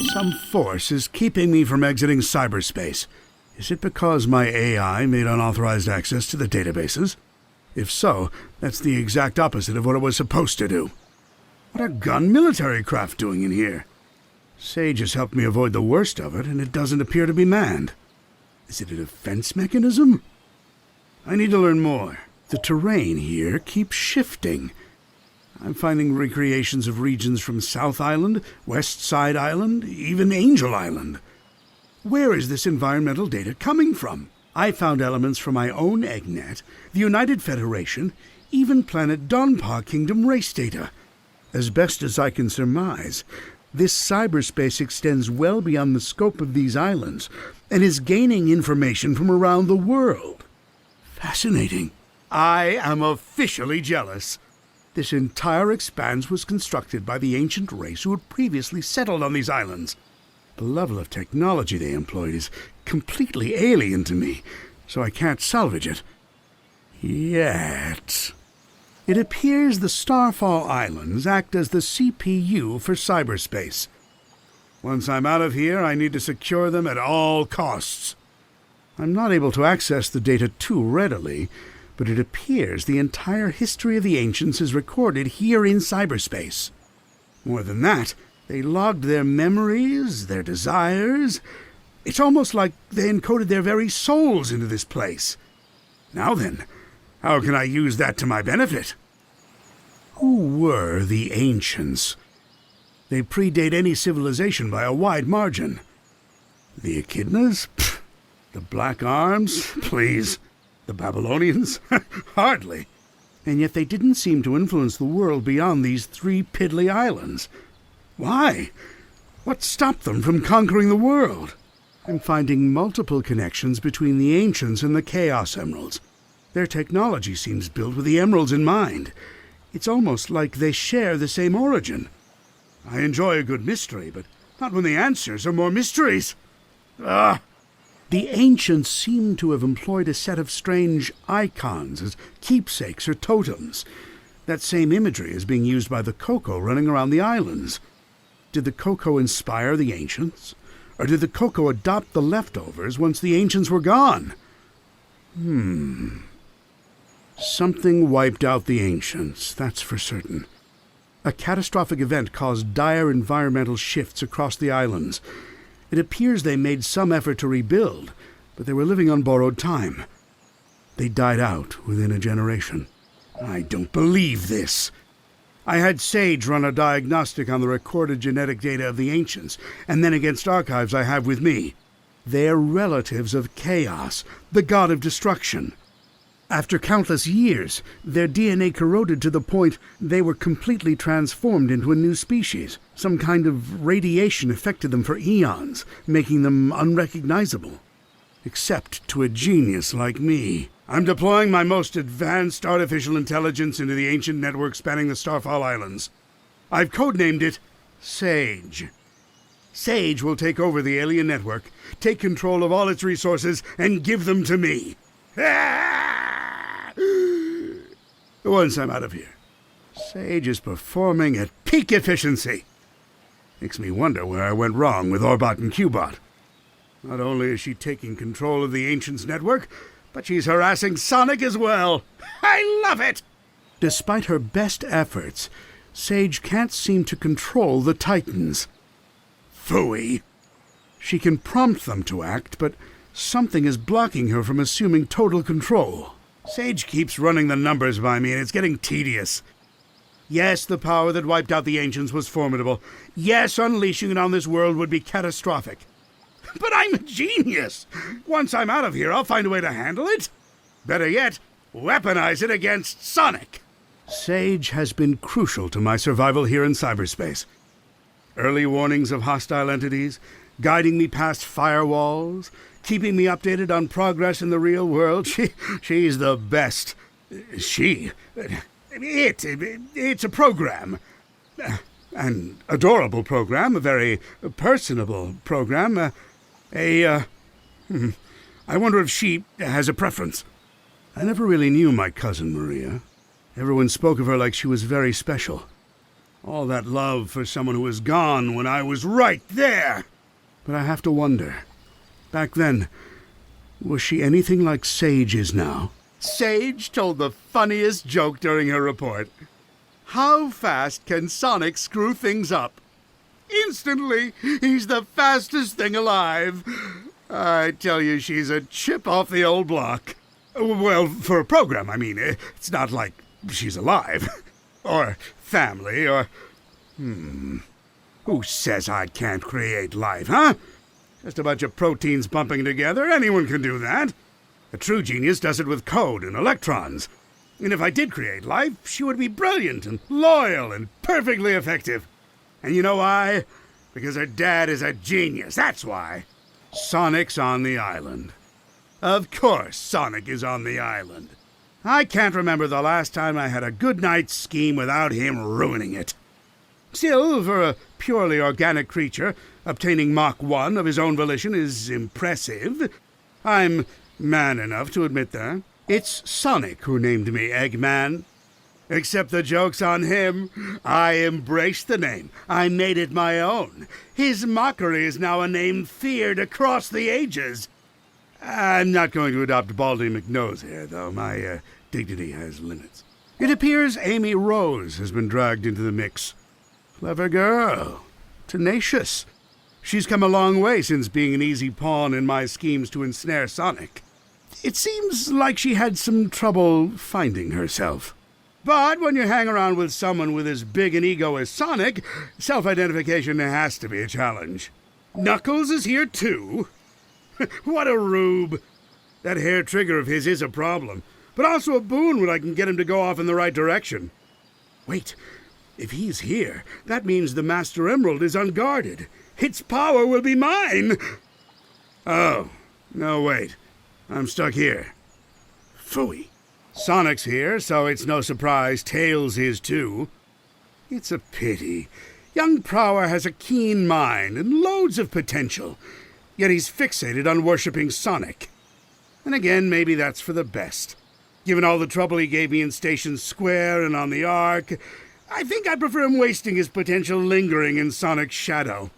Some force is keeping me from exiting cyberspace. Is it because my AI made unauthorized access to the databases? If so, that's the exact opposite of what it was supposed to do. What are gun military craft doing in here? Sage has helped me avoid the worst of it, and it doesn't appear to be manned. Is it a defense mechanism? I need to learn more. The terrain here keeps shifting. I'm finding recreations of regions from South Island, West Side Island, even Angel Island. Where is this environmental data coming from? I found elements from my own EggNet, the United Federation, even planet Donpa Kingdom race data. As best as I can surmise, this cyberspace extends well beyond the scope of these islands and is gaining information from around the world. Fascinating. I am officially jealous. This entire expanse was constructed by the ancient race who had previously settled on these islands. The level of technology they employed is completely alien to me, so I can't salvage it. Yet. It appears the Starfall Islands act as the CPU for cyberspace. Once I'm out of here, I need to secure them at all costs. I'm not able to access the data too readily, but it appears the entire history of the ancients is recorded here in cyberspace. More than that, they logged their memories, their desires. It's almost like they encoded their very souls into this place. Now then, how can I use that to my benefit? Who were the ancients? They predate any civilization by a wide margin. The Echidnas? Pfft. The Black Arms? Please. The Babylonians? Hardly. And yet they didn't seem to influence the world beyond these 3 piddly islands. Why? What stopped them from conquering the world? I'm finding multiple connections between the ancients and the Chaos Emeralds. Their technology seems built with the emeralds in mind. It's almost like they share the same origin. I enjoy a good mystery, but not when the answers are more mysteries. The ancients seem to have employed a set of strange icons as keepsakes or totems. That same imagery is being used by the Coco running around the islands. Did the Coco inspire the ancients? Or did the Coco adopt the leftovers once the ancients were gone? Something wiped out the ancients, that's for certain. A catastrophic event caused dire environmental shifts across the islands. It appears they made some effort to rebuild, but they were living on borrowed time. They died out within a generation. I don't believe this. I had Sage run a diagnostic on the recorded genetic data of the ancients, and then against archives I have with me. They're relatives of Chaos, the god of destruction. After countless years, their DNA corroded to the point they were completely transformed into a new species. Some kind of radiation affected them for eons, making them unrecognizable. Except to a genius like me. I'm deploying my most advanced artificial intelligence into the ancient network spanning the Starfall Islands. I've codenamed it Sage. Sage will take over the alien network, take control of all its resources, and give them to me. Once I'm out of here. Sage is performing at peak efficiency. Makes me wonder where I went wrong with Orbot and Qbot. Not only is she taking control of the Ancients network, but she's harassing Sonic as well. I love it! Despite her best efforts, Sage can't seem to control the Titans. Phooey. She can prompt them to act, but something is blocking her from assuming total control. Sage keeps running the numbers by me, and it's getting tedious. Yes, the power that wiped out the Ancients was formidable. Yes, unleashing it on this world would be catastrophic. But I'm a genius! Once I'm out of here, I'll find a way to handle it. Better yet, weaponize it against Sonic. Sage has been crucial to my survival here in cyberspace. Early warnings of hostile entities, guiding me past firewalls, keeping me updated on progress in the real world. She's the best. It's a program. An adorable program, a very personable program. I wonder if she has a preference. I never really knew my cousin Maria. Everyone spoke of her like she was very special. All that love for someone who is gone when I was right there. But I have to wonder, back then, was she anything like Sage is now? Sage told the funniest joke during her report. How fast can Sonic screw things up? Instantly, he's the fastest thing alive. I tell you, she's a chip off the old block. Well, for a program, I mean. It's not like she's alive. Or family, or... Who says I can't create life, huh? Just a bunch of proteins bumping together. Anyone can do that. A true genius does it with code and electrons. And if I did create life, she would be brilliant and loyal and perfectly effective. And you know why? Because her dad is a genius, that's why. Sonic's on the island. Of course Sonic is on the island. I can't remember the last time I had a good night's scheme without him ruining it. Still, for a purely organic creature, obtaining Mach 1 of his own volition is impressive. I'm man enough to admit that. It's Sonic who named me Eggman. Except the joke's on him. I embraced the name. I made it my own. His mockery is now a name feared across the ages. I'm not going to adopt Baldy McNose here, though. My dignity has limits. It appears Amy Rose has been dragged into the mix. Clever girl. Tenacious. She's come a long way since being an easy pawn in my schemes to ensnare Sonic. It seems like she had some trouble finding herself. But when you hang around with someone with as big an ego as Sonic, self-identification has to be a challenge. Knuckles is here too? What a rube. That hair trigger of his is a problem, but also a boon when I can get him to go off in the right direction. Wait, if he's here, that means the Master Emerald is unguarded. Its power will be mine! Oh, no wait. I'm stuck here. Phooey. Sonic's here, so it's no surprise Tails is too. It's a pity. Young Prower has a keen mind and loads of potential, yet he's fixated on worshipping Sonic. And again, maybe that's for the best. Given all the trouble he gave me in Station Square and on the Ark, I think I prefer him wasting his potential lingering in Sonic's shadow.